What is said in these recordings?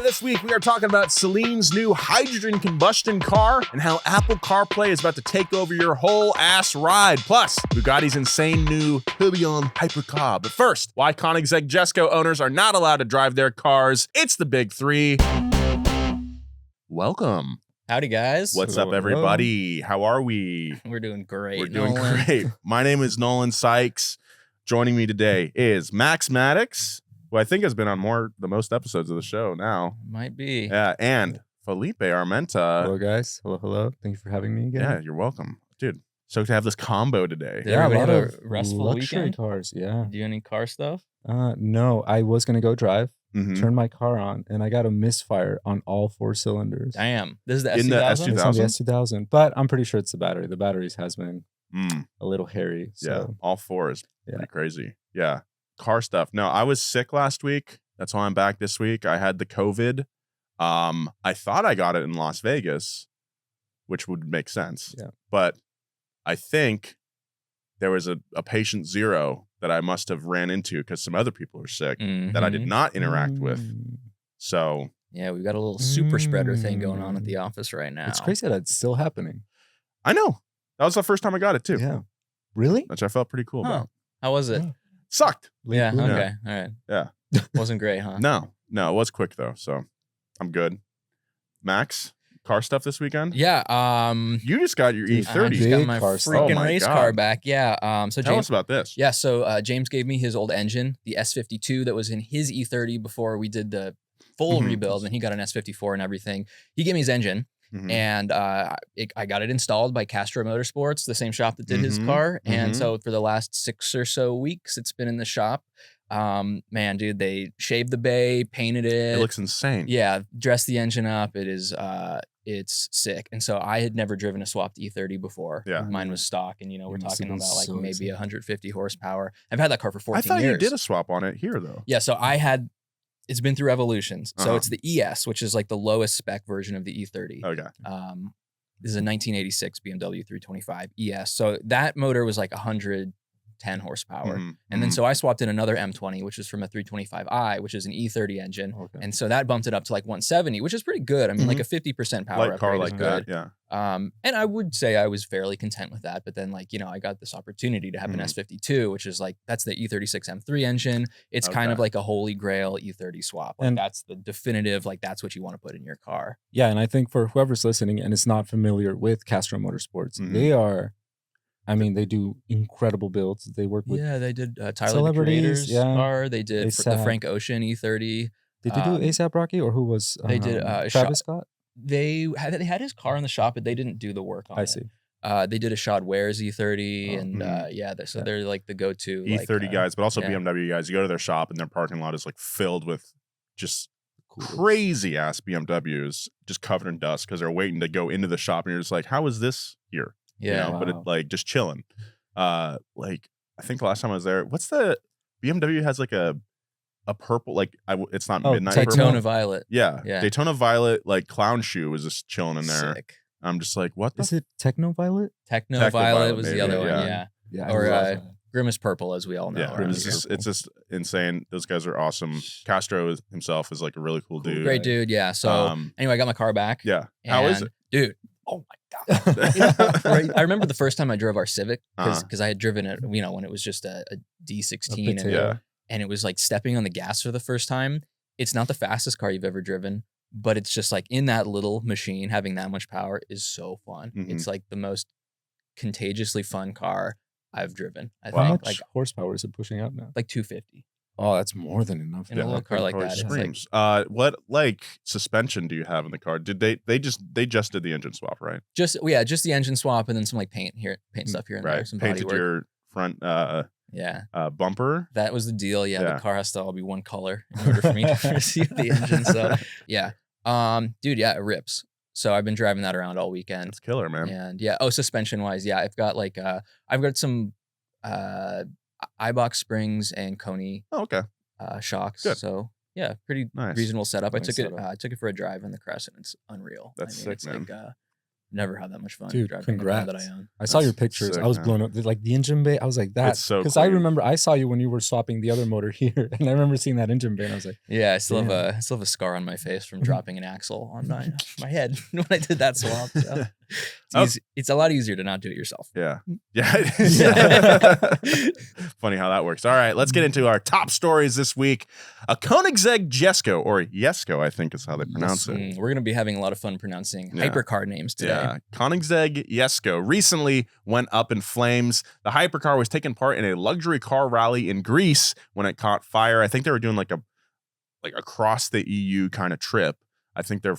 This week we are talking about Saleen's new hydrogen combustion car and how Apple CarPlay is about to take over your whole ass ride. Plus, Bugatti's insane new HYPERCAR. But first, why KOENIGSEGG JESKO owners are not allowed to drive their cars. It's the big three. Welcome. Howdy, guys. What's up, everybody? How are we? We're doing great. We're doing Nolan. great. My name is Nolan Sykes. Joining me today is Max Maddox, who I think has been on the most episodes of the show now. Might be. Yeah, and Felipe Armenta. Hello, guys. Hello. Thank you for having me again. Yeah, you're welcome. Dude, so to have this combo today. Did everybody a have lot a of restful luxury weekend? cars. Yeah. Do you any car stuff? No, I was going to go drive, Mhm. turn my car on, and I got a misfire on all 4 cylinders. Damn. This is the In the S2000? It's on the S2000, but I'm pretty sure it's the battery. The batteries has been Mm, a little hairy. yeah, So all 4 is Yeah. pretty crazy. Yeah, car stuff. No, I was sick last week. That's why I'm back this week. I had the COVID. I thought I got it in Las Vegas, which would make sense. Yeah. But I think there was a patient zero that I must have ran into because some other people are sick that I did not interact with. So Yeah, we've got a little super spreader thing going on at the office right now. It's crazy that it's still happening. I know that was the first time I got it too, Yeah. Really? which I felt pretty cool Huh. about. How was it? Yeah. Sucked. Yeah, Late okay. All right. Yeah. Wasn't great, huh? No, it was quick though, so I'm good. Max, car stuff this weekend? Yeah, You just got your Dude, I E30. just Big got my car stuff. freaking Oh my race God. car back. Yeah. So Tell James, us about this. yeah, so James gave me his old engine, the S52 that was in his E30 before we did the full Mhm. rebuild, and he got an S54 and everything. He gave me his engine. Mhm. And I got it installed by Castro Motorsports, the same shop that did his Mhm, car. And mhm. so for the last 6 or so weeks, it's been in the shop. Man, dude, they shaved the bay, painted it. It looks insane. Yeah, dressed the engine up. It is, it's sick. And so I had never driven a swapped E30 before. Yeah. Mine was stock, and we're You must have talking been about like so maybe excited. 150 horsepower. I've had that car for 14 I thought years. you did a swap on it here though. Yeah, so it's been through evolutions. So Uh-huh. it's the ES, which is like the lowest spec version of the E30. Okay. This is a 1986 BMW 325 ES. So that motor was like 110 horsepower. Mhm, And then mhm. so I swapped in another M20, which is from a 325i, which is an E30 engine. Okay. And so that bumped it up to like 170, which is pretty good. I mean, like a 50% power light car upgrade like is that. good. Yeah. And I would say I was fairly content with that. But then I got this opportunity to have an Mhm. S52, which is like, that's the E36 M3 engine. It's kind of Okay. like a holy grail E30 swap. Like And- that's the definitive, like that's what you want to put in your car. Yeah, and I think for whoever's listening and is not familiar with Castro Motorsports, Mhm. they do incredible builds. They work with. Yeah, they did Tyler the celebrities, Creator's yeah. car. They did the ASAP. Frank Ocean E30. Did they do um, ASAP Rocky or who was? they did, Travis Scott. They had his car in the shop, but they didn't do the work on I it. see. They did a Shad Wares E30, Oh, and mhm. they're like the go-to E30 like, guys, but also yeah. BMW guys. You go to their shop and their parking lot is like filled with just Cool. crazy ass BMWs just covered in dust because they're waiting to go into the shop and you're just like, how is this here? Yeah, But it Wow. like just chilling. Like I think the last time I was there, what's the BMW has like a purple, like it's not Oh, midnight Daytona purple. Violet. Yeah. Yeah. Daytona Violet like clown shoe was just chilling in there. Sick. I'm just like, what the Is it Techno Violet? Techno Techno Violet Violet, was the maybe, other one. yeah. Yeah. Yeah. I Or, love uh, that. Grimace Purple, as we all know. Yeah, around it's here. just insane. Those guys are awesome. Castro himself is like a really cool dude. Great dude. Yeah. So anyway, I got my car back. Yeah. How is and, it? dude? Oh my god! Right, I remember the first time I drove our Civic because I had driven it, when it was just a D16, and, Yeah. and it was like stepping on the gas for the first time. It's not the fastest car you've ever driven, but it's just like in that little machine, having that much power is so fun. Mhm. It's like the most contagiously fun car I've driven. I How think much like horsepower is it pushing out now? 250. Oh, that's more than enough. In a little car like Or that, it's like- screams. What like suspension do you have in the car? Did they just did the engine swap, right? Just the engine swap and then some like paint stuff here and there, Right. some body Painted work. your front Yeah. bumper. That was the deal. Yeah, Yeah. the car has to all be one color in order for me to receive the engine. So yeah. Dude, yeah, it rips. So I've been driving that around all weekend. That's killer, man. And yeah, suspension wise, yeah, I've got some iBox springs and Coney Oh, okay. shocks. Good. So yeah, pretty Nice. reasonable setup. I Nice took it setup. I took it for a drive in the Crest, and it's unreal. That's sick, it's man. like Never had that much fun Dude, driving the car that I congrats. own. I saw your That's pictures. sick, I was man. blown up. Like the engine bay, I was like, that. It's so Because I clean. remember I saw you when you were swapping the other motor here. And I remember seeing that engine bay and I was like, Yeah, I still have Damn. a scar on my face from dropping an axle on my head when I did that swap. So. It's a lot easier to not do it yourself. Yeah. Yeah. It is. Funny how that works. All right, let's get into our top stories this week. A KOENIGSEGG JESKO, or JESKO, I think is how they pronounce it. We're going to be having a lot of fun pronouncing Yeah. hypercar names today. Yeah. KOENIGSEGG JESKO recently went up in flames. The hypercar was taking part in a luxury car rally in Greece when it caught fire. I think they were doing like across the EU kind of trip. I think their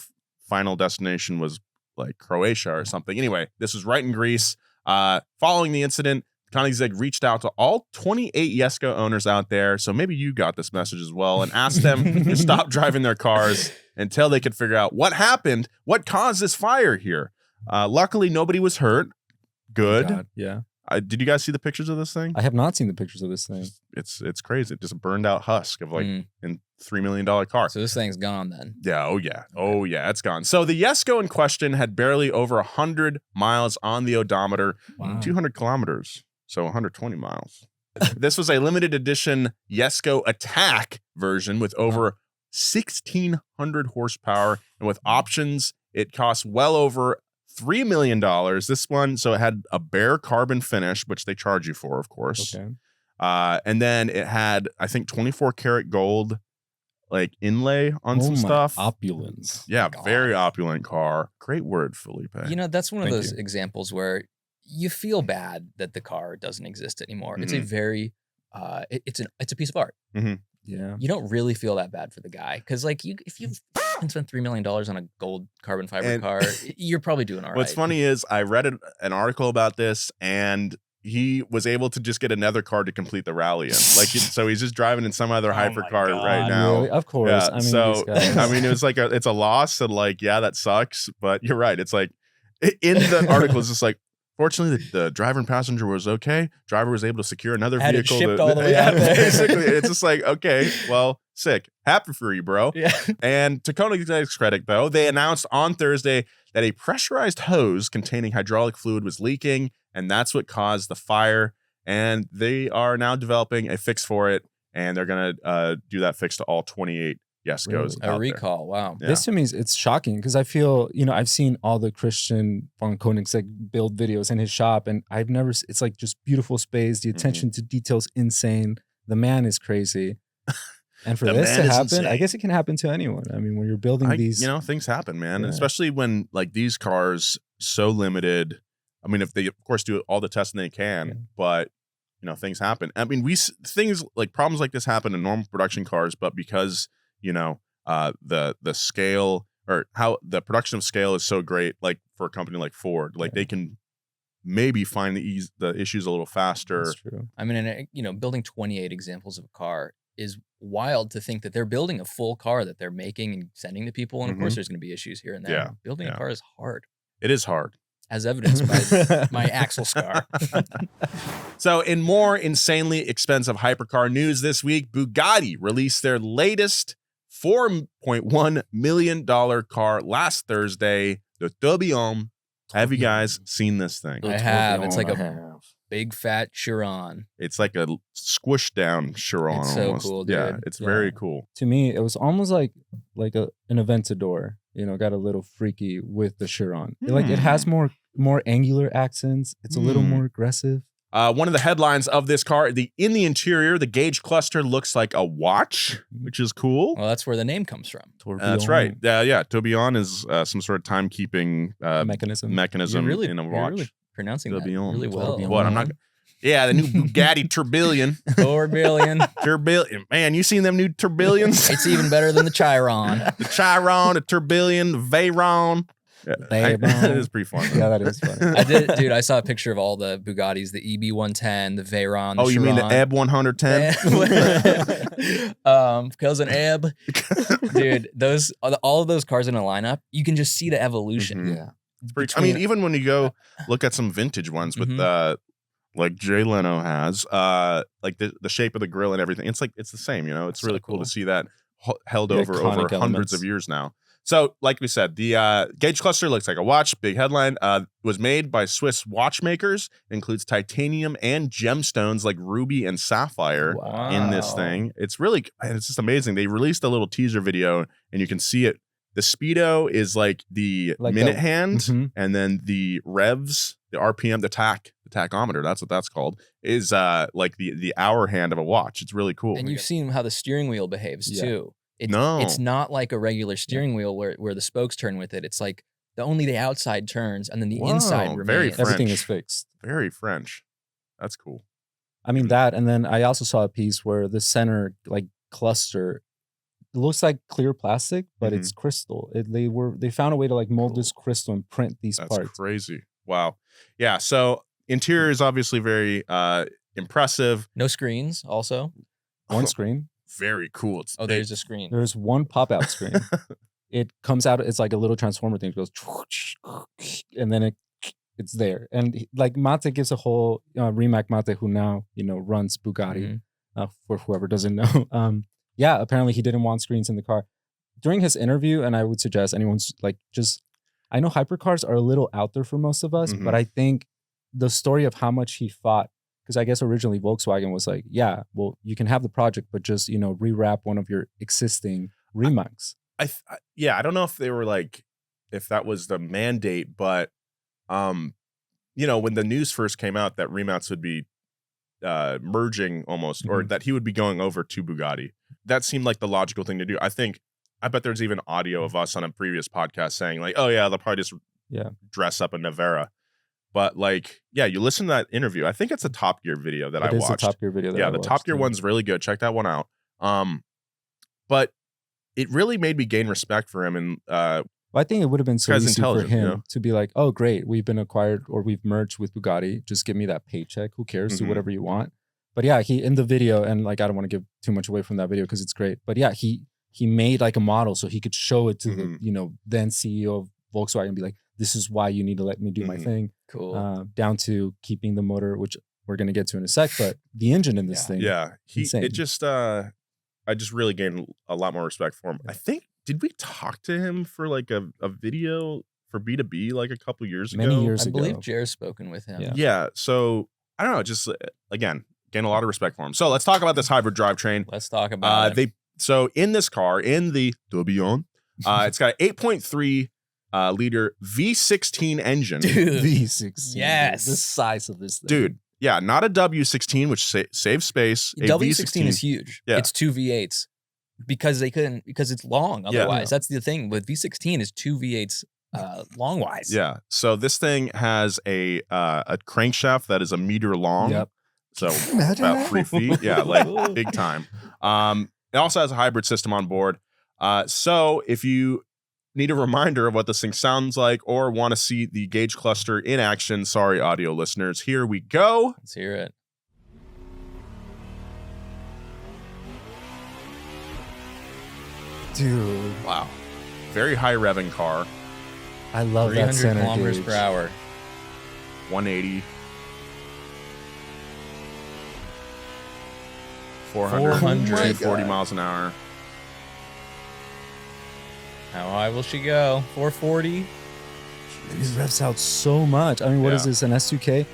final destination was like Croatia or something. Anyway, this was right in Greece. Following the incident, KOENIGSEGG reached out to all 28 JESKO owners out there, so maybe you got this message as well, and asked them to stop driving their cars until they could figure out what happened, what caused this fire here. Luckily, nobody was hurt. Good. God, yeah. Did you guys see the pictures of this thing? I have not seen the pictures of this thing. It's crazy. It just burned out husk of like Mm. in $3 million car. So this thing's gone then. Yeah. Oh yeah. It's gone. So the JESKO in question had barely over 100 miles on the odometer, Wow. 200 kilometers. So 120 miles. This was a limited edition JESKO Attack version with over 1,600 horsepower, and with options, it cost well over $3 million. This one, so it had a bare carbon finish, which they charge you for, of course. Okay. And then it had, I think, 24 karat gold like inlay on some my stuff. Opulence. Yeah, God. very opulent car. Great word, Felipe. You know, that's one of Thank those you. examples where you feel bad that the car doesn't exist anymore. It's a very it's a piece of art. Yeah. You don't really feel that bad for the guy because, like, if you spent $3 million on a gold carbon fiber And- car, you're probably doing all right. What's funny is I read an article about this, and he was able to just get another car to complete the rally in. Like, so he's just driving in some other Oh my hypercar God. right now. Really? Of course. Yeah, I mean, so these guys. I mean, it was like it's a loss, and like, yeah, that sucks. But you're right. It's like in the article, it's just like, fortunately, the driver and passenger was okay. Driver was able to secure another Had it vehicle. shipped all the way out there. Basically, it's just like, okay, well, sick. Happy for you, bro. Yeah. And to KOENIGSEGG's credit, though, they announced on Thursday that a pressurized hose containing hydraulic fluid was leaking, and that's what caused the fire. And they are now developing a fix for it, and they're going to do that fix to all 28 JESKOs. Really? out A there. recall. Wow. Yeah. This to me it's shocking because I feel, I've seen all the Christian von Koenigsegg build videos in his shop, and I've never, it's like just beautiful space. The attention to detail's insane. The man is crazy. And for The this to man is happen, I insane. guess it can happen to anyone. I mean, when you're building these. Things happen, man. Yeah. Especially when like these cars so limited. I mean, if they of course do all the testing they can, Yeah. but things happen. I mean, things like problems like this happen in normal production cars, but because the scale or how the production of scale is so great, like for a company like Ford, like they can maybe find the issues a little faster. That's true. I mean, and, building 28 examples of a car is wild to think that they're building a full car that they're making and sending to people. And of course, there's going to be issues here and there. Yeah, Building a car is hard, It is hard. as evidenced by my axle scar. So in more insanely expensive hypercar news this week, Bugatti released their latest $4.1 million car last Thursday, the Tourbillon. Have you guys seen this thing? I have. It's like I a have. big fat Chiron. It's like a squished down Chiron. It's so almost. cool, Yeah, dude. it's Yeah. very cool. To me, it was almost like an Aventador. Got a little freaky with the Chiron. It has more angular accents. It's a little more aggressive. One of the headlines of this car, in the interior, the gauge cluster looks like a watch, which is cool. Well, that's where the name comes from. That's right. Yeah. Tourbillon is some sort of timekeeping Mechanism. mechanism You're really, in a you're watch. really pronouncing that Tourbillon. really well. Tourbillon. What? I'm not. Yeah, the new Bugatti Tourbillon. 4 billion. Tourbillon. Man, you seen them new Tourbillons? It's even better than the Chiron. The Chiron, the Tourbillon, the Veyron. Veyron. It is pretty fun. Yeah, that is funny. I did, dude. I saw a picture of all the Bugattis: the EB110, the Veyron. The Oh, you mean the Chiron. Eb 110? Cousin Eb, dude. All of those cars in a lineup, you can just see the evolution. Mhm. Yeah. It's pretty, I mean, even when you go look at some vintage ones with like Jay Leno has, like the shape of the grill and everything, it's the same. It's So really cool cool. to see that held The over iconic hundreds elements. of years now. So, like we said, the gauge cluster looks like a watch. Big headline. Was made by Swiss watchmakers. Includes titanium and gemstones like ruby and sapphire in this thing. It's just amazing. They released a little teaser video, and you can see it. The speedo is like the minute hand, and then the revs, the RPM, the tachometer, that's what that's called, is like the hour hand of a watch. It's really cool. And you've seen how the steering wheel behaves too. It's not like a regular steering wheel where the spokes turn with it. It's like only the outside turns, and then the inside remains. Very French. Everything is fixed. Very French. That's cool. I mean that, and then I also saw a piece where the center like cluster looks like clear plastic, but it's crystal. They found a way to like mold this crystal and print these parts. That's crazy. Wow. Yeah. So interior is obviously very impressive. No screens. Also, one screen. Very cool. There's a screen. There's one pop-out screen. It comes out. It's like a little transformer thing. It goes, and then it's there. And like Mate gives a whole Rimac Mate, who now runs Bugatti. For whoever doesn't know. Yeah, apparently he didn't want screens in the car. During his interview, and I would suggest anyone's like I know hypercars are a little out there for most of us, but I think the story of how much he fought, because I guess originally Volkswagen was like, yeah, well, you can have the project, but just, rewrap one of your existing Rimacs. I don't know if they were like, if that was the mandate, but, when the news first came out that Rimacs would be merging almost, or that he would be going over to Bugatti, that seemed like the logical thing to do. I bet there's even audio of us on a previous podcast saying like, oh yeah, they'll probably just dress up a Nevera. But like, yeah, you listen to that interview. I think it's a Top Gear video that I watched. It is a Top Gear video. The Top Gear one's really good. Check that one out. But it really made me gain respect for him. And I think it would have been so easy for him to be like, oh great, we've been acquired or we've merged with Bugatti. Just give me that paycheck. Who cares? Do whatever you want. But yeah, he in the video, and like I don't want to give too much away from that video because it's great. But yeah, he made like a model so he could show it to the then CEO of Volkswagen and be like, this is why you need to let me do my thing. Cool. Down to keeping the motor, which we're gonna get to in a sec, but the engine in this thing. Yeah. I just really gained a lot more respect for him. I think, did we talk to him for like a video for B2B like a couple years ago? Many years ago. I believe Jer's spoken with him. Yeah. So I don't know, just again, gain a lot of respect for him. So let's talk about this hybrid drivetrain. Let's talk about it. So in this car, in the Tourbillon, it's got an 8.3 liter V16 engine. Dude, V16. Yes. The size of this thing. Dude, yeah, not a W16, which saves space. W16 is huge. Yeah. It's 2 V8s because it's long otherwise. That's the thing. With V16 is 2 V8s long-wise. Yeah. So this thing has a crankshaft that is a meter long. Yep. So about 3 feet. Yeah, like big time. It also has a hybrid system on board. So if you need a reminder of what this thing sounds like or want to see the gauge cluster in action, sorry, audio listeners, here we go. Let's hear it. Dude. Wow. Very high revving car. I love that center kilometers gauge. per hour. 180. 440 miles an hour. How high will she go? 440? These revs out so much. I mean, what is this, an S2K?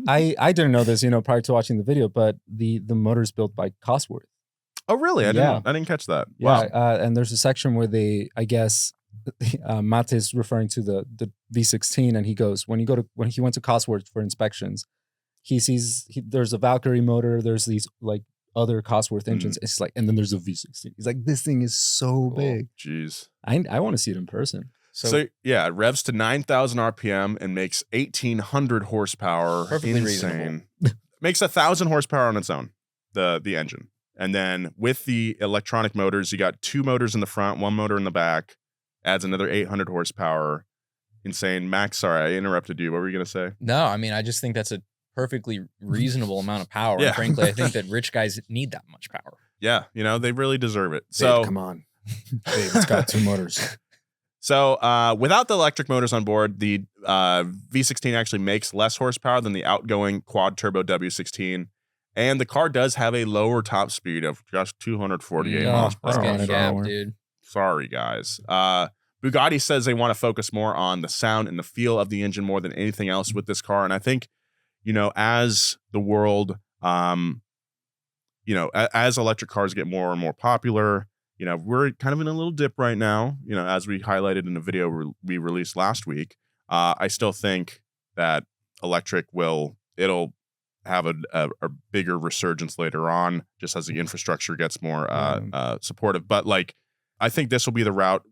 I didn't know this, prior to watching the video, but the motor's built by Cosworth. Oh, really? I didn't catch that. Yeah, wow. And there's a section where they, I guess, Mate is referring to the V16, and he goes, when he went to Cosworth for inspections, he sees there's a Valkyrie motor, there's these like other Cosworth engines. It's like, and then there's a V16. He's like, this thing is so big. Jeez. I want to see it in person. So yeah, it revs to 9,000 RPM and makes 1,800 horsepower. Perfectly insane. Makes 1,000 horsepower on its own, the engine. And then with the electronic motors, you got 2 motors in the front, 1 motor in the back, adds another 800 horsepower. Insane. Max, sorry, I interrupted you. What were you going to say? No, I mean, I just think that's a perfectly reasonable amount of power. Yeah. And frankly, I think that rich guys need that much power. Yeah, they really deserve it. So come on. Babe, it's got 2 motors. So without the electric motors on board, the V16 actually makes less horsepower than the outgoing quad turbo W16. And the car does have a lower top speed of just 248 miles per hour. Dude. Sorry, guys. Bugatti says they want to focus more on the sound and the feel of the engine more than anything else with this car. And I think, as the world, as electric cars get more and more popular, we're kind of in a little dip right now, as we highlighted in the video we released last week. I still think that electric it'll have a bigger resurgence later on, just as the infrastructure gets more supportive. But I think this will be the route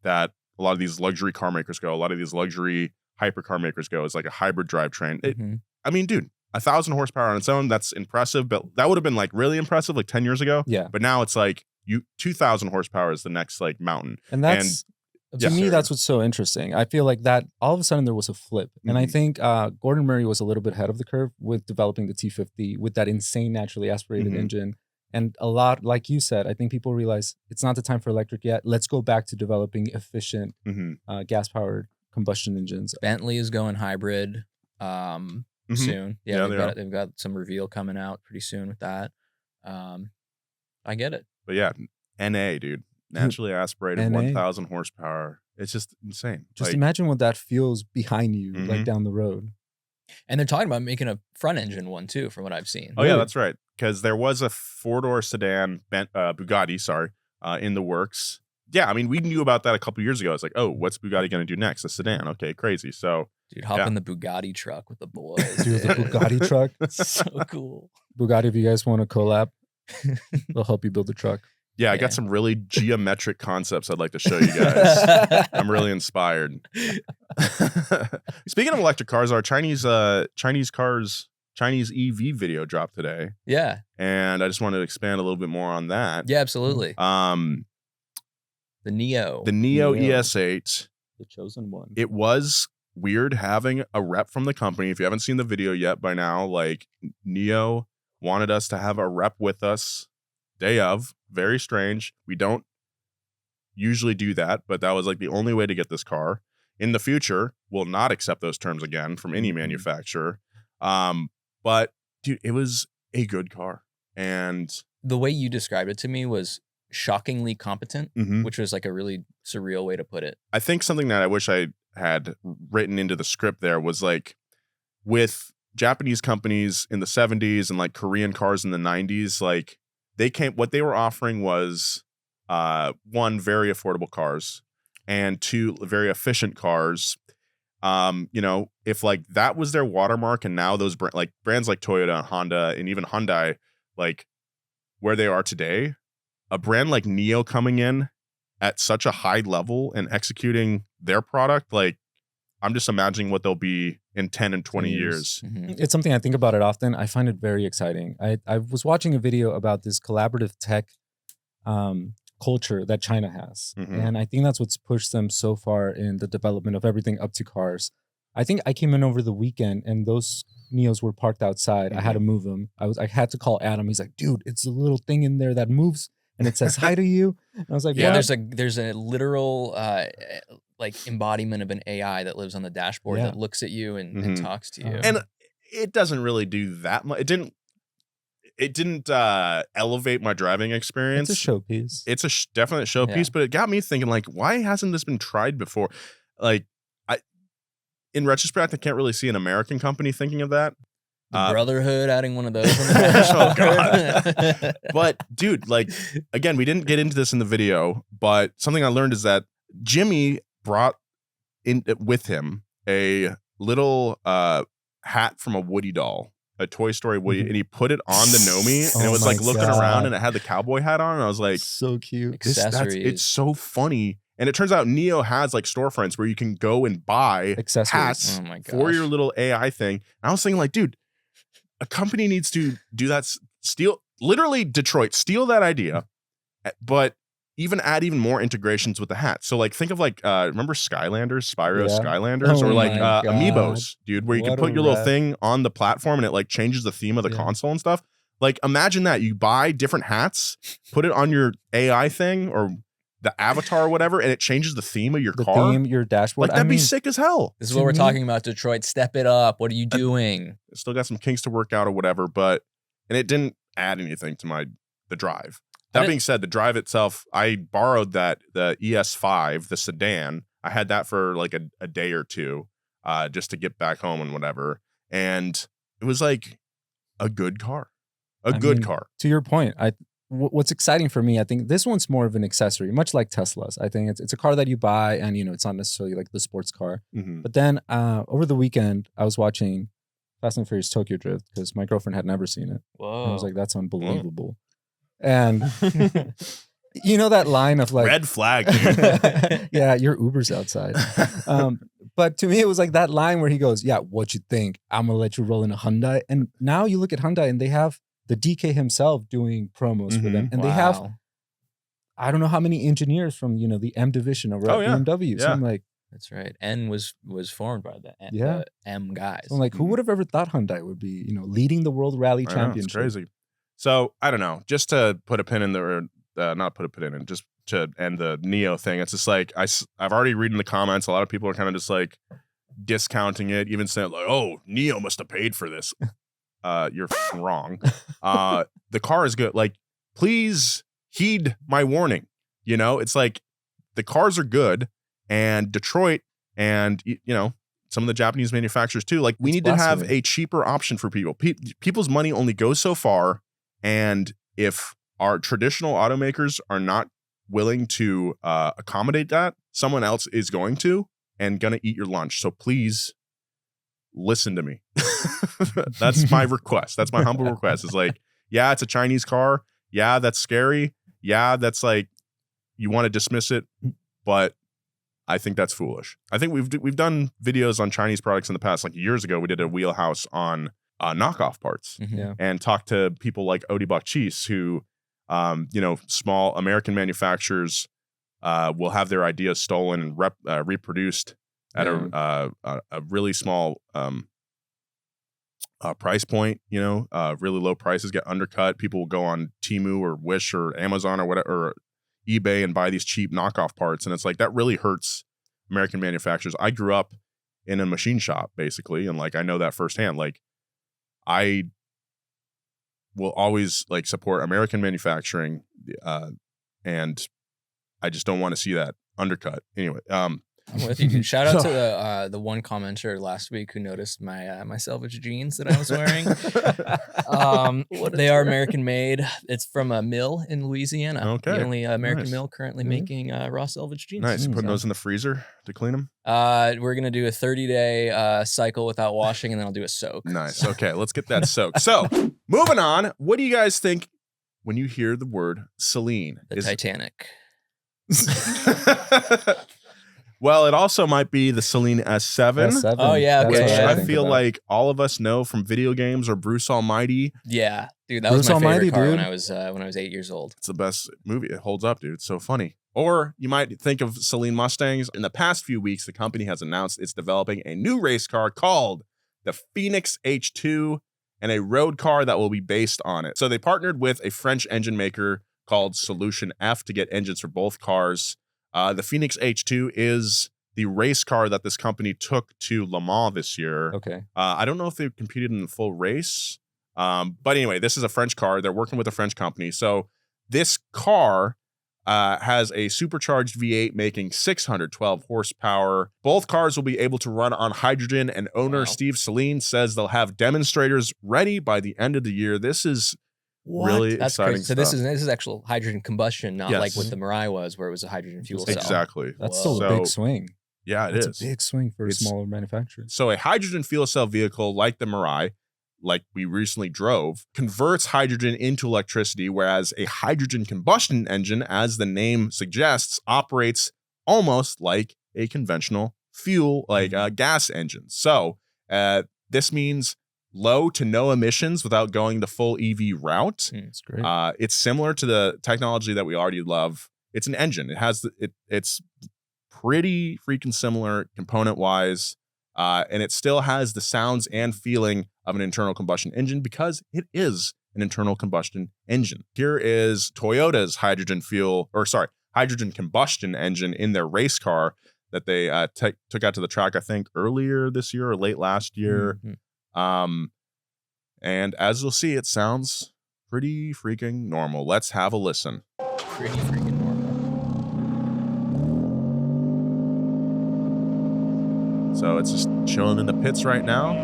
that a lot of these luxury car makers go. A lot of these luxury hypercar makers go. Is like a hybrid drivetrain. I mean, dude, 1,000 horsepower on its own, that's impressive. But that would have been really impressive 10 years ago. Yeah. But now it's 2,000 horsepower is the next mountain. And that's to me, that's what's so interesting. I feel like that all of a sudden there was a flip. And I think Gordon Murray was a little bit ahead of the curve with developing the T50 with that insane naturally aspirated engine. And a lot, like you said, I think people realize it's not the time for electric yet. Let's go back to developing efficient gas-powered combustion engines. Bentley is going hybrid soon. Yeah, they've got some reveal coming out pretty soon with that. I get it. But yeah, NA, dude. Naturally aspirated, 1,000 horsepower. It's just insane. Just imagine what that feels behind you, down the road. And they're talking about making a front engine one too, from what I've seen. Oh yeah, that's right. Because there was a 4-door sedan, Bugatti, in the works. Yeah, I mean, we knew about that a couple years ago. It's oh, what's Bugatti going to do next? A sedan. Okay, crazy. So, dude, hop in the Bugatti truck with the boys. Dude, the Bugatti truck. So cool. Bugatti, if you guys want to collab, they'll help you build the truck. Yeah, I got some really geometric concepts I'd like to show you guys. I'm really inspired. Speaking of electric cars, our Chinese EV video dropped today. Yeah. And I just wanted to expand a little bit more on that. Yeah, absolutely. The Neo ES8. The chosen one. It was weird having a rep from the company. If you haven't seen the video yet by now, Neo wanted us to have a rep with us day of. Very strange. We don't usually do that, but that was the only way to get this car. In the future, we'll not accept those terms again from any manufacturer. But dude, it was a good car. And the way you described it to me was shockingly competent, which was a really surreal way to put it. I think something that I wish I had written into the script there was with Japanese companies in the 70s and Korean cars in the 90s, what they were offering was one, very affordable cars, and two, very efficient cars. If that was their watermark, and now those brands like Toyota and Honda and even Hyundai, where they are today, a brand like Neo coming in at such a high level and executing their product, I'm just imagining what they'll be in 10 and 20 years. It's something I think about it often. I find it very exciting. I was watching a video about this collaborative tech culture that China has. And I think that's what's pushed them so far in the development of everything up to cars. I think I came in over the weekend and those Neos were parked outside. I had to move them. I had to call Adam. He's like, dude, it's a little thing in there that moves and it says hi to you. And I was like, yeah, what? there's a literal embodiment of an AI that lives on the dashboard that looks at you and talks to you. And it doesn't really do that much. It didn't elevate my driving experience. It's a showpiece. It's a definite showpiece, but it got me thinking, why hasn't this been tried before? In retrospect, I can't really see an American company thinking of that. The Brotherhood adding one of those on the oh god. But dude, again, we didn't get into this in the video, but something I learned is that Jimmy brought in with him a little hat from a Woody doll, a Toy Story Woody, and he put it on the Nomi, and it was looking around, and it had the cowboy hat on, and I was like, so cute. It's so funny. And it turns out Neo has storefronts where you can go and buy hats for your little AI thing. And I was thinking, dude, a company needs to do that. Literally Detroit, steal that idea, but add even more integrations with the hat. So think of remember Skylanders, Spyro Skylanders, or Amiibos, dude, where you can put your little thing on the platform and it changes the theme of the console and stuff. Imagine that you buy different hats, put it on your AI thing or the avatar or whatever, and it changes the theme of your car. Your dashboard. That'd be sick as hell. This is what we're talking about, Detroit. Step it up. What are you doing? Still got some kinks to work out or whatever, and it didn't add anything to the drive. That being said, the drive itself, I borrowed the ES5, the sedan. I had that for like a day or two, just to get back home and whatever. And it was like a good car, car. To your point, what's exciting for me, I think this one's more of an accessory, much like Tesla's. I think it's a car that you buy, and it's not necessarily like the sports car. Mm-hmm. But then over the weekend, I was watching Fast and Furious Tokyo Drift because my girlfriend had never seen it. Whoa. And I was like, that's unbelievable. And that line of like red flag, dude. yeah, your Uber's outside. But to me, it was like that line where he goes, yeah, what you think? I'm gonna let you roll in a Hyundai. And now you look at Hyundai and they have the DK himself doing promos for them. And they have, I don't know how many engineers from, the M division over at BMW. So I'm like, that's right. N was formed by the M guys. So I'm like, who would have ever thought Hyundai would be, leading the World Rally Championship? It's crazy. So I don't know, just to put a pin in there, not put a pin in it, just to end the Neo thing. It's just like, I've already read in the comments, a lot of people are kind of just like discounting it, even saying like, oh, Neo must have paid for this. You're wrong. The car is good. Like, please heed my warning. It's like the cars are good, and Detroit and, some of the Japanese manufacturers too. Like, we need to have a cheaper option for people. People's money only goes so far. And if our traditional automakers are not willing to accommodate that, someone else is going to, and going to eat your lunch. So please listen to me. That's my request. That's my humble request. It's like, yeah, it's a Chinese car. Yeah, that's scary. Yeah, that's like, you want to dismiss it, but I think that's foolish. I think we've done videos on Chinese products in the past. Like years ago, we did a wheelhouse on knockoff parts, and talked to people like BUGATTI'S who, small American manufacturers will have their ideas stolen and reproduced at a really small price point. Really low prices get undercut. People will go on Temu or Wish or Amazon or whatever, or eBay, and buy these cheap knockoff parts, and it's like that really hurts American manufacturers. I grew up in a machine shop basically, and like I know that firsthand. Like, I will always like support American manufacturing, and I just don't want to see that undercut. Anyway, I'm with you, dude. Shout out to the one commenter last week who noticed my salvage jeans that I was wearing. They are American made. It's from a mill in Louisiana. Okay. The only American mill currently making raw salvage jeans. Nice. Putting those in the freezer to clean them. We're gonna do a 30-day cycle without washing, and then I'll do a soak. Nice. Okay, let's get that soak. So moving on. What do you guys think when you hear the word Saleen? The Titanic. Well, it also might be the Saleen S7. S7. Oh, yeah. Okay. Which Yeah, I feel like all of us know from video games or Bruce Almighty. Yeah, dude, that Bruce was my Almighty, favorite car dude. when I was 8 years old. It's the best movie. It holds up, dude. It's so funny. Or you might think of Saleen Mustangs. In the past few weeks, the company has announced it's developing a new race car called the FOENIX H2, and a road car that will be based on it. So they partnered with a French engine maker called Solution F to get engines for both cars. The FOENIX H2 is the race car that this company took to Le Mans this year. Okay. I don't know if they competed in the full race. But anyway, this is a French car. They're working with a French company. So this car has a supercharged V8 making 612 horsepower. Both cars will be able to run on hydrogen, and owner Steve Saleen says they'll have demonstrators ready by the end of the year. This is really exciting stuff. So this is actual hydrogen combustion, not like Yes. what the Mirai was, where it was a hydrogen fuel cell. Exactly. That's still a big swing. Yeah, it is. It's a big swing for a smaller manufacturer. So a hydrogen fuel cell vehicle like the Mirai, like we recently drove, converts hydrogen into electricity, whereas a hydrogen combustion engine, as the name suggests, operates almost like a conventional fuel, like a gas engine. So this means low to no emissions without going the full EV route. That's great. It's similar to the technology that we already love. It's an engine. It has it's pretty freaking similar component wise, and it still has the sounds and feeling of an internal combustion engine because it is an internal combustion engine. Here is Toyota's hydrogen combustion engine in their race car that they took out to the track, I think earlier this year or late last year. And as you'll see, it sounds pretty freaking normal. Let's have a listen. Pretty freaking normal. So it's just chilling in the pits right now.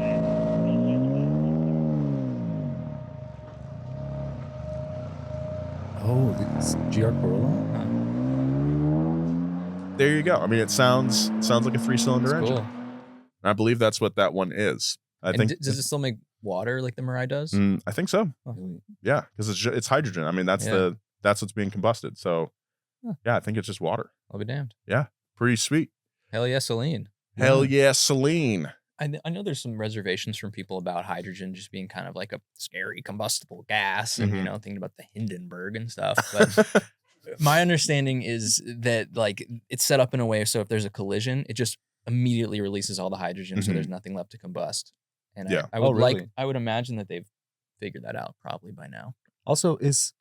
Oh, it's GR Corolla? There you go. I mean, it sounds like a 3-cylinder engine. Cool. I believe that's what that one is. I think. Does it still make water like the Mirai does? I think so. Oh. Yeah, because it's hydrogen. I mean, that's what's being combusted. So, yeah, I think it's just water. I'll be damned. Yeah, pretty sweet. Hell yeah, Saleen. Hell yeah, Saleen. I know there's some reservations from people about hydrogen just being kind of like a scary combustible gas and, you know, thinking about the Hindenburg and stuff. But my understanding is that, like, it's set up in a way so if there's a collision, it just immediately releases all the hydrogen, so there's nothing left to combust. And I would I would imagine that they've figured that out probably by now. Also, is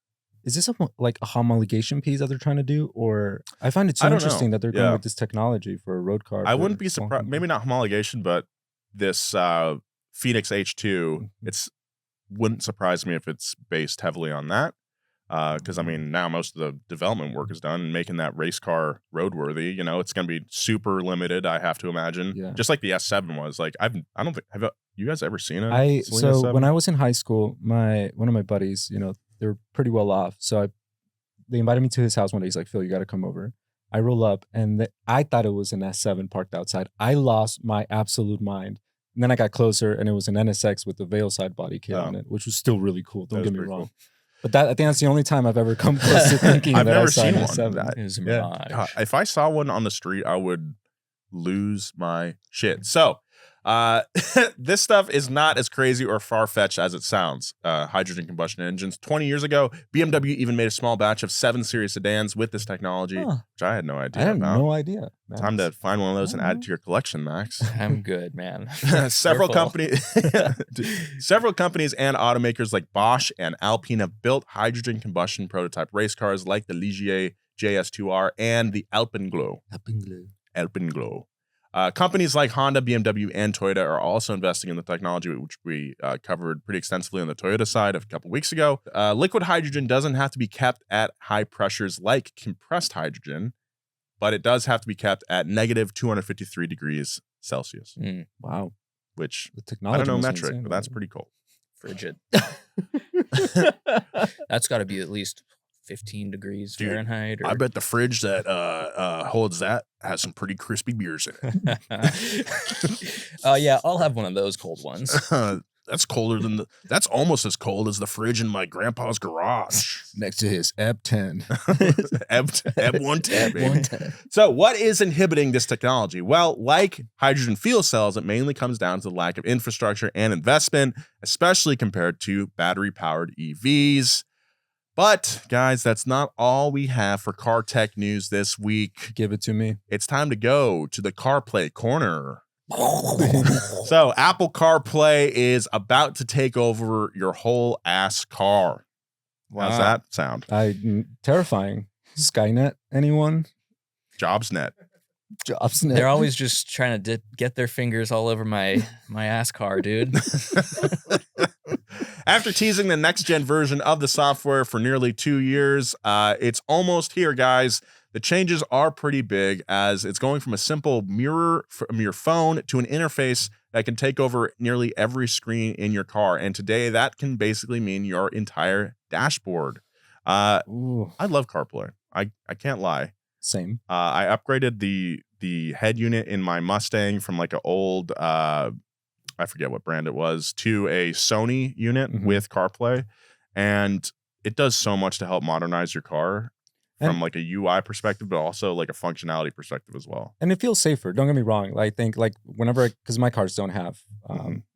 this a homologation piece that they're trying to do, or I find it so interesting that they're going with this technology for a road car. I wouldn't be surprised. Maybe not homologation, but this FOENIX H2, wouldn't surprise me if it's based heavily on that. Because I mean, now most of the development work is done and making that race car roadworthy. You know, it's going to be super limited. I have to imagine, just like the S7 was. Like I don't think have you guys ever seen it? So when I was in high school, one of my buddies, you know, they're pretty well off. So they invited me to his house one day. He's like, Phil, you got to come over. I roll up and I thought it was an S7 parked outside. I lost my absolute mind. And then I got closer and it was an NSX with the Veil side body kit on it, which was still really cool. Don't get me wrong. Cool. But I think that's the only time I've ever come close to thinking I've that never I saw seen an one. S7. That is a mirage. God, if I saw one on the street, I would lose my shit. So this stuff is not as crazy or far-fetched as it sounds. Hydrogen combustion engines. 20 years ago, BMW even made a small batch of 7 Series sedans with this technology, which I had no idea about. I had no idea. Time to find one of those and add it to your collection, Max. I'm good, man. Several companies and automakers like Bosch and Alpine have built hydrogen combustion prototype race cars like the Ligier JS2R and the Alpenglow. Alpenglow. Companies like Honda, BMW, and Toyota are also investing in the technology, which we covered pretty extensively on the Toyota side a couple weeks ago. Liquid hydrogen doesn't have to be kept at high pressures like compressed hydrogen, but it does have to be kept at negative 253 degrees Celsius. Wow. Which, the technology I don't know metric, but that's pretty cool. Frigid. That's got to be at least 15 degrees Fahrenheit. I bet the fridge that holds that has some pretty crispy beers in it. Yeah, I'll have one of those cold ones. That's colder than that's almost as cold as the fridge in my grandpa's garage. Next to his EB10. EB110, baby. So what is inhibiting this technology? Well, like hydrogen fuel cells, it mainly comes down to the lack of infrastructure and investment, especially compared to battery-powered EVs. But, guys, that's not all we have for car tech news this week. Give it to me. It's time to go to the CarPlay corner. So, Apple CarPlay is about to take over your whole ass car. How's that sound? Terrifying. Skynet, anyone? JobsNet. JobsNet. They're always just trying to get their fingers all over my ass car, dude. After teasing the next-gen version of the software for nearly 2 years, it's almost here, guys. The changes are pretty big, as it's going from a simple mirror from your phone to an interface that can take over nearly every screen in your car. And today, that can basically mean your entire dashboard. I love CarPlay. I can't lie. Same. I upgraded the head unit in my Mustang from like an old I forget what brand it was, to a Sony unit with CarPlay, and it does so much to help modernize your car from like a UI perspective, but also like a functionality perspective as well. And it feels safer. Don't get me wrong. I think like whenever, because my cars don't have,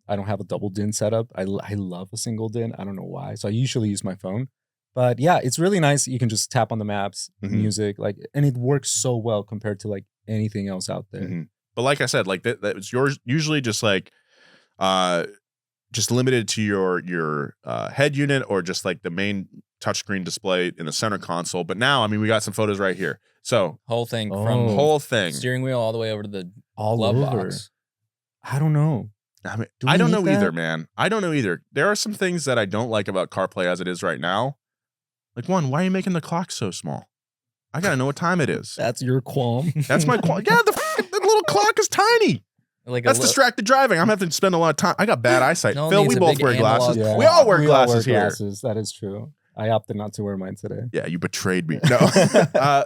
I don't have a double DIN setup. I love a single DIN. I don't know why. So I usually use my phone. But yeah, it's really nice. You can just tap on the maps, music, and it works so well compared to like anything else out there. But like I said, like that's yours usually just like just limited to your head unit or just like the main touchscreen display in the center console. But now, I mean, we got some photos right here. So whole thing from whole thing, steering wheel all the way over to the all glove over. box. I don't know. I mean, Do we I don't need know that? either, man. I don't know either. There are some things that I don't like about CarPlay as it is right now. Like, one, why are you making the clock so small? I gotta know what time it is. That's your qualm. That's my qualm. Yeah, the little clock is tiny. Like That's distracted driving. I'm having to spend a lot of time. I got bad eyesight. Nolan Phil, needs we a both big wear glasses. analog We all wear We glasses here. Glasses. That is true. I opted not to wear mine today. Yeah, you betrayed me. No.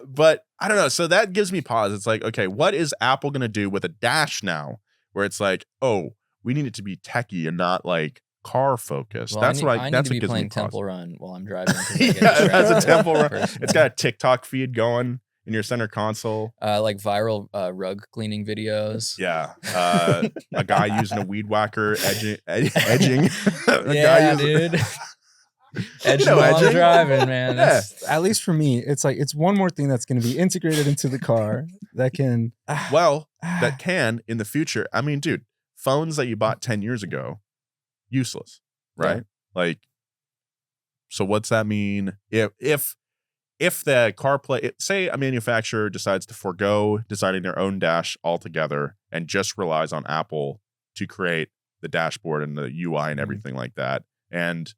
But I don't know. So that gives me pause. It's like, okay, what is Apple going to do with a dash now where it's like, oh, we need it to be techie and not like car focused. Well, that's I what need that's to what be gives me playing pause. Temple Run while I'm driving. 'cause I get Yeah, it has a distracted Temple Run. personally. It's got a TikTok feed going in your center console. like viral rug cleaning videos. Yeah. A guy using a weed whacker edging. A Yeah, guy using, dude. Edging know, while I'm edging. driving, man. That's, At least for me, it's like it's one more thing that's going to be integrated into the car that can. well, that can in the future. I mean, dude, phones that you bought 10 years ago, useless, right? Yeah. Like, so what's that mean? If the CarPlay, say a manufacturer decides to forego designing their own dash altogether and just relies on Apple to create the dashboard and the UI and everything like that, and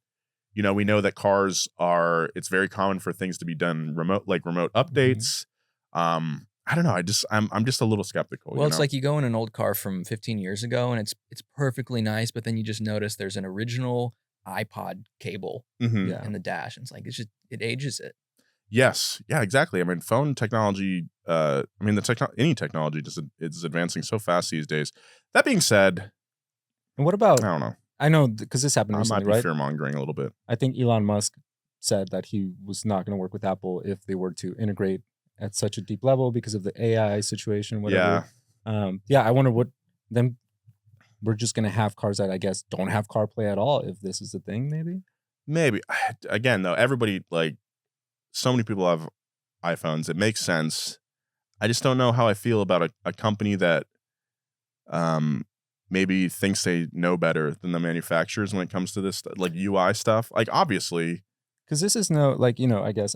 you know, we know that cars are, it's very common for things to be done remote, like remote updates. I don't know. I'm just a little skeptical. well, you it's know? like you go in an old car from 15 years ago and it's perfectly nice, but then you just notice there's an original iPod cable Mhm. Yeah. in the dash. And it's like, it ages it. Yes. Yeah, exactly. I mean, phone technology, I mean, any technology just is advancing so fast these days. That being said, And what about? I don't know. I know because this happened I might recently, be right? fear mongering a little bit. I think Elon Musk said that he was not going to work with Apple if they were to integrate at such a deep level because of the AI situation, whatever. Yeah. I wonder what then we're just going to have cars that I guess don't have CarPlay at all if this is the thing, maybe. Maybe. Again, though, everybody, like, so many people have iPhones. It makes sense. I just don't know how I feel about a company that maybe thinks they know better than the manufacturers when it comes to this, like, UI stuff. Like, obviously. Because this is no, like, you know, I guess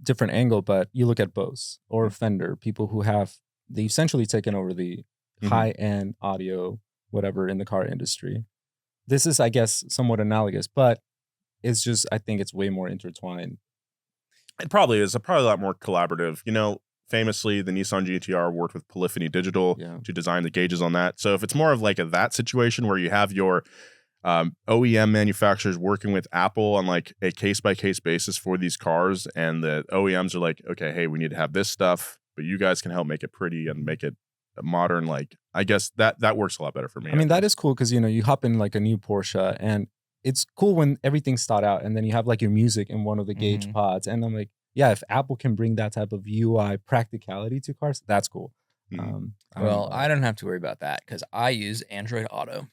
different angle, but you look at Bose or Fender, people who have, they essentially taken over the Mhm. high-end audio, whatever, in the car industry. This is, I guess, somewhat analogous, but it's just, I think it's way more intertwined. It probably is. Probably a lot more collaborative. You know, famously, the Nissan GTR worked with Polyphony Digital Yeah. to design the gauges on that. So if it's more of like that situation where you have your OEM manufacturers working with Apple on like a case-by-case basis for these cars, and the OEMs are like, okay, hey, we need to have this stuff, but you guys can help make it pretty and make it modern. Like, I guess that works a lot better for me. I mean, that is cool because, you know, you hop in like a new Porsche and it's cool when everything's thought out and then you have like your music in one of the gauge Mhm. pods. And I'm like, yeah, if Apple can bring that type of UI practicality to cars, that's cool. Mhm. I don't Well, know. I don't have to worry about that because I use Android Auto.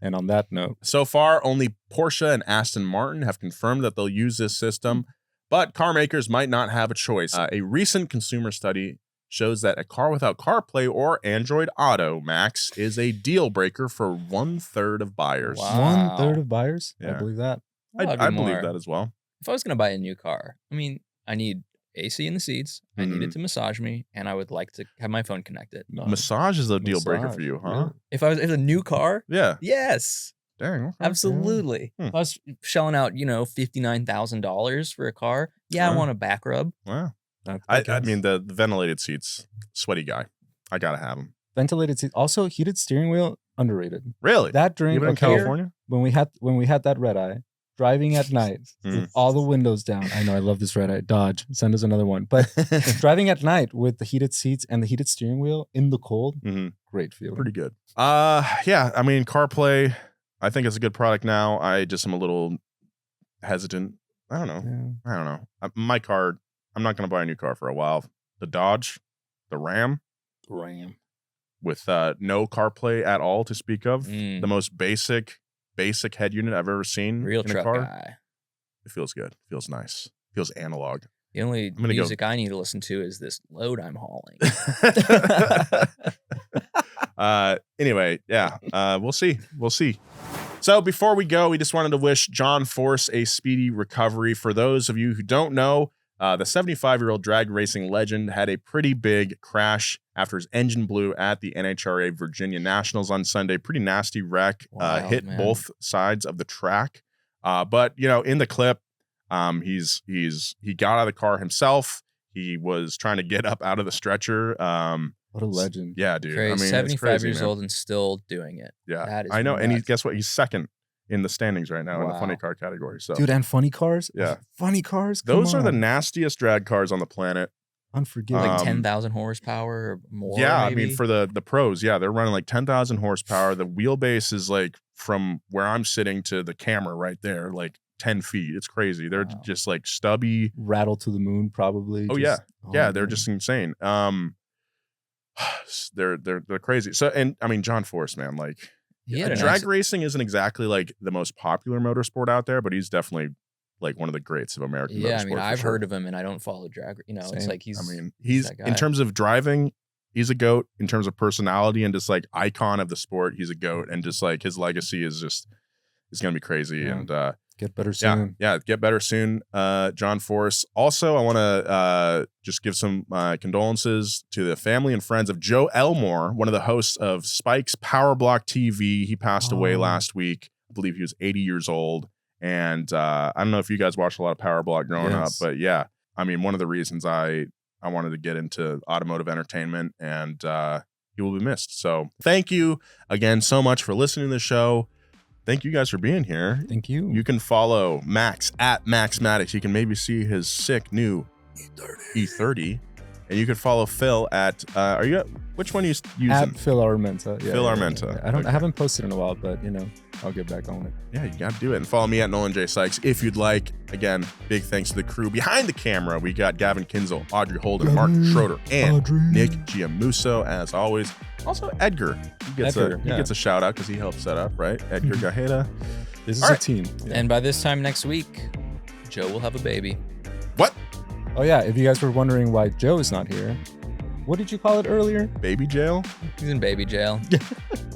And on that note, So far, only Porsche and Aston Martin have confirmed that they'll use this system, but car makers might not have a choice. A recent consumer study shows that a car without CarPlay or Android Auto, Max, is a deal breaker for 1/3 of buyers. Wow. 1/3 of buyers, I Yeah. believe that. That'd I be believe more. that as well. If I was going to buy a new car, I mean, I need AC in the seats. I need Mm-hmm. it to massage me, and I would like to have my phone connected. No, Massage is a deal breaker for massage, you, huh? really? If a new car, Yeah. yes, Dang. Okay. absolutely. Hmm. If I was shelling out, $59,000 for a car, yeah, I Wow. want a back rub. Wow. I I guess. mean, the ventilated seats, sweaty guy. I gotta have them. Ventilated seats, also heated steering wheel, underrated. Really? That during Even in okay, California? when we had that red eye, driving at night Mm. with all the windows down. I know I love this red eye. Dodge, send us another one. But driving at night with the heated seats and the heated steering wheel in the cold, Mhm. great feeling. Pretty good. Yeah. I mean, CarPlay, I think it's a good product now. I just am a little hesitant. I don't know. Yeah. I don't know. My car, I'm not going to buy a new car for a while. The Dodge, the Ram, with no CarPlay at all to speak of. Mm. The most basic head unit I've ever seen Real in a truck car. guy. It feels good. Feels nice. Feels analog. The only gonna go- music I need to listen to is this load I'm hauling. Anyway, yeah. We'll see. So before we go, we just wanted to wish John Force a speedy recovery. For those of you who don't know, The 75-year-old drag racing legend had a pretty big crash after his engine blew at the NHRA Virginia Nationals on Sunday. Pretty nasty wreck. Wow, Hit man. both sides of the track. But you know, in the clip, he got out of the car himself. He was trying to get up out of the stretcher. What a legend. Yeah, dude. Crazy. I mean, 75 it's crazy, years man. old and still doing it. Yeah, That is I know. And nuts. guess what? He's second in the standings right now in the Wow. funny car category. So, Dude, and funny cars? Yeah. Funny cars? Come those are the on. nastiest drag cars on the planet. Unforgiving. Like Um, 10,000 horsepower or more. Yeah, maybe? I mean, for the pros, yeah, they're running like 10,000 horsepower. The wheelbase is like from where I'm sitting to the camera right there, like 10 feet. It's crazy. They're Wow. just like stubby. Rattle to the moon, probably. Oh, Just- Yeah, they're man. just insane. They're crazy. So, and I mean, John Force, man, like He had a drag nice- racing isn't exactly like the most popular motorsport out there, but he's definitely like one of the greats of American motorsport. Yeah, I mean, for I've sure. heard of him and I don't follow drag. You know, it's Same. like he's. I mean, he's that in guy. terms of driving, he's a goat. In terms of personality and just like icon of the sport, he's a goat. And just like his legacy is gonna be crazy. Yeah. And Get better yeah, soon. yeah, get better soon, John Force. Also, I want to just give some condolences to the family and friends of Joe Elmore, one of the hosts of Spike's Power Block TV. He passed away Oh. last week. I believe he was 80 years old. And I don't know if you guys watched a lot of Power Block growing up, Yes. but yeah, I mean, one of the reasons I wanted to get into automotive entertainment, and he will be missed. So thank you again so much for listening to the show. Thank you guys for being here. Thank you. You can follow Max at Max Maddox. You can maybe see his sick new E30. And you can follow Phil at, which one are you using? At Phil Armenta. Yeah, Phil yeah, Armenta. I Okay. haven't posted in a while, but I'll get back on it. Yeah, you got to do it. And follow me at Nolan J. Sykes if you'd like. Again, big thanks to the crew behind the camera. We got Gavin Kinzel, Audrey Holden, Mark Schroeder, and Nick Giamuso, as always. Also, Edgar. He gets a shout out because he helped set up, right? Edgar Gajeda. This is All a right. team. Yeah. And by this time next week, Joe will have a baby. What? Oh yeah, if you guys were wondering why Joe is not here, what did you call it earlier? Baby jail? He's in baby jail.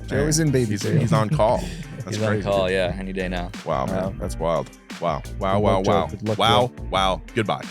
Joe is in baby He's, jail. he's on call. That's He's on crazy. call, yeah, any day now. Wow, man. Wow. That's wild. Wow. Good luck, Joe. Good luck, Wow. Wow. Goodbye.